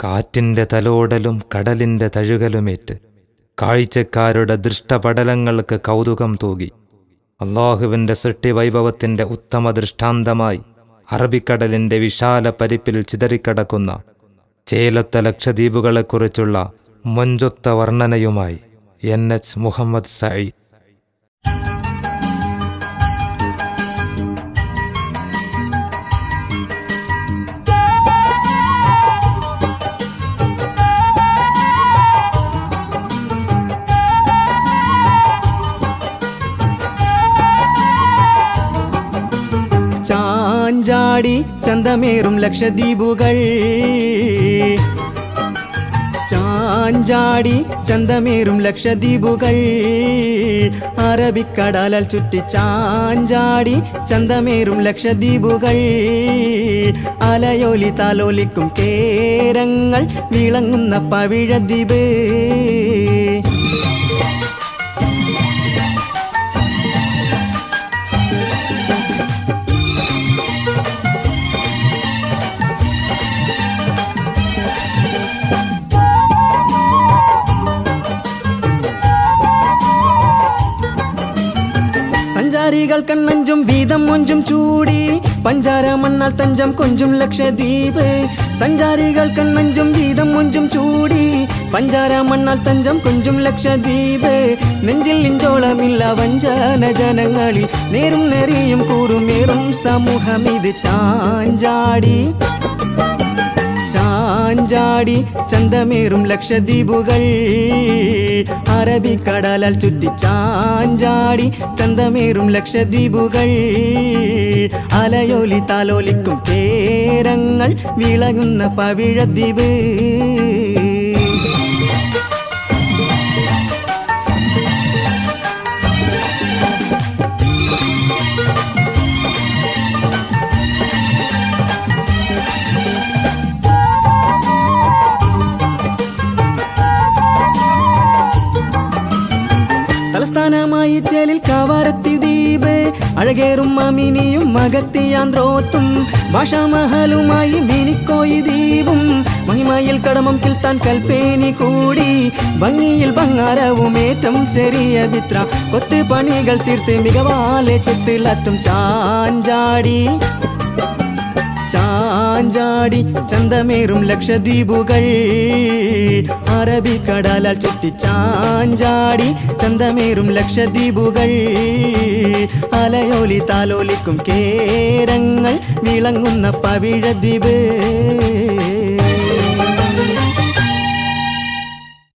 കാറ്റിൻ്റെ തലോടലും കടലിൻ്റെ തഴുകലുമേറ്റ് കാഴ്ചക്കാരുടെ ദൃഷ്ടപടലങ്ങൾക്ക് കൗതുകം തൂകി അള്ളാഹുവിൻ്റെ സൃഷ്ടിവൈഭവത്തിൻ്റെ ഉത്തമ ദൃഷ്ടാന്തമായി അറബിക്കടലിൻ്റെ വിശാല പരിപ്പിൽ ചിതറിക്കിടക്കുന്ന ചേലത്ത ലക്ഷദ്വീപുകളെക്കുറിച്ചുള്ള മൊഞ്ചൊത്ത വർണ്ണനയുമായി NH മുഹമ്മദ് സഈദ്. ചാഞ്ചാടി ചന്തമേറും ലക്ഷദ്വീപുകൾ, ചാഞ്ചാടി ചന്തമേറും ലക്ഷദ്വീപുകൾ, അറബിക്കടലാൽ ചുറ്റി ചാഞ്ചാടി ചന്തമേറും ലക്ഷദ്വീപുകൾ, അലയോലി താലോലിക്കും കേരങ്ങൾ വിളങ്ങുന്ന പവിഴദ്വീപ്. സഞ്ചാരികൾ കണ്ണഞ്ചും വീതം മൊഞ്ചും ചൂടി പഞ്ചാര മണ്ണാൽ തഞ്ചം കൊഞ്ചും ലക്ഷദ്വീപ്. സഞ്ചാരികൾ കണ്ണഞ്ചും വീതം മൊഞ്ചും ചൂടി പഞ്ചാര മണ്ണാൽ തഞ്ചം കൊഞ്ചും ലക്ഷദ്വീപ്. നെഞ്ചിൽ ഇഞ്ചോളമില്ല വഞ്ചന ജനങ്ങളിൽ നേരും നെറിയും കൂറുമേറും സമൂഹമിത്. ചാഞ്ചാടി ചാഞ്ചാടി ചന്തമേറും ലക്ഷദ്വീപുകൾ, അറബിക്കടലാൽ ചുറ്റി ചാഞ്ചാടി ചന്തമേറും ലക്ഷദ്വീപുകൾ, അലയോലി താലോലിക്കും കേരങ്ങൾ വിളങ്ങുന്ന പവിഴദ്വീപ്. തലസ്ഥാനമായി ചേലിൽ കാവാരത്തി ദ്വീപ്, അഴകേറും മാമിനിയും മകത്തിയാന്ത്രോത്തും, ഭാഷാമഹലുമായി മിനിക്കോയി ദ്വീപും, മഹിമയിൽ കടമം കിൽത്താൻ കൽപ്പേനി കൂടി, ഭംഗിയിൽ ബംഗാരവും ഏറ്റവും ചെറിയ ബിത്ര, കൊത്ത് പണികൾ തീർത്ത് മികവാലെ ചെത്തിലത്തും. ചാഞ്ചാടി ചാഞ്ചാടി ചന്തമേറും ലക്ഷദ്വീപുകൾ, അറബിക്കടലാൽ ചുറ്റി ചാഞ്ചാടി ചന്തമേറും ലക്ഷദ്വീപുകൾ, അലയോലി താലോലിക്കും കേരങ്ങൾ വിളങ്ങുന്ന പവിഴദ്വീപ്.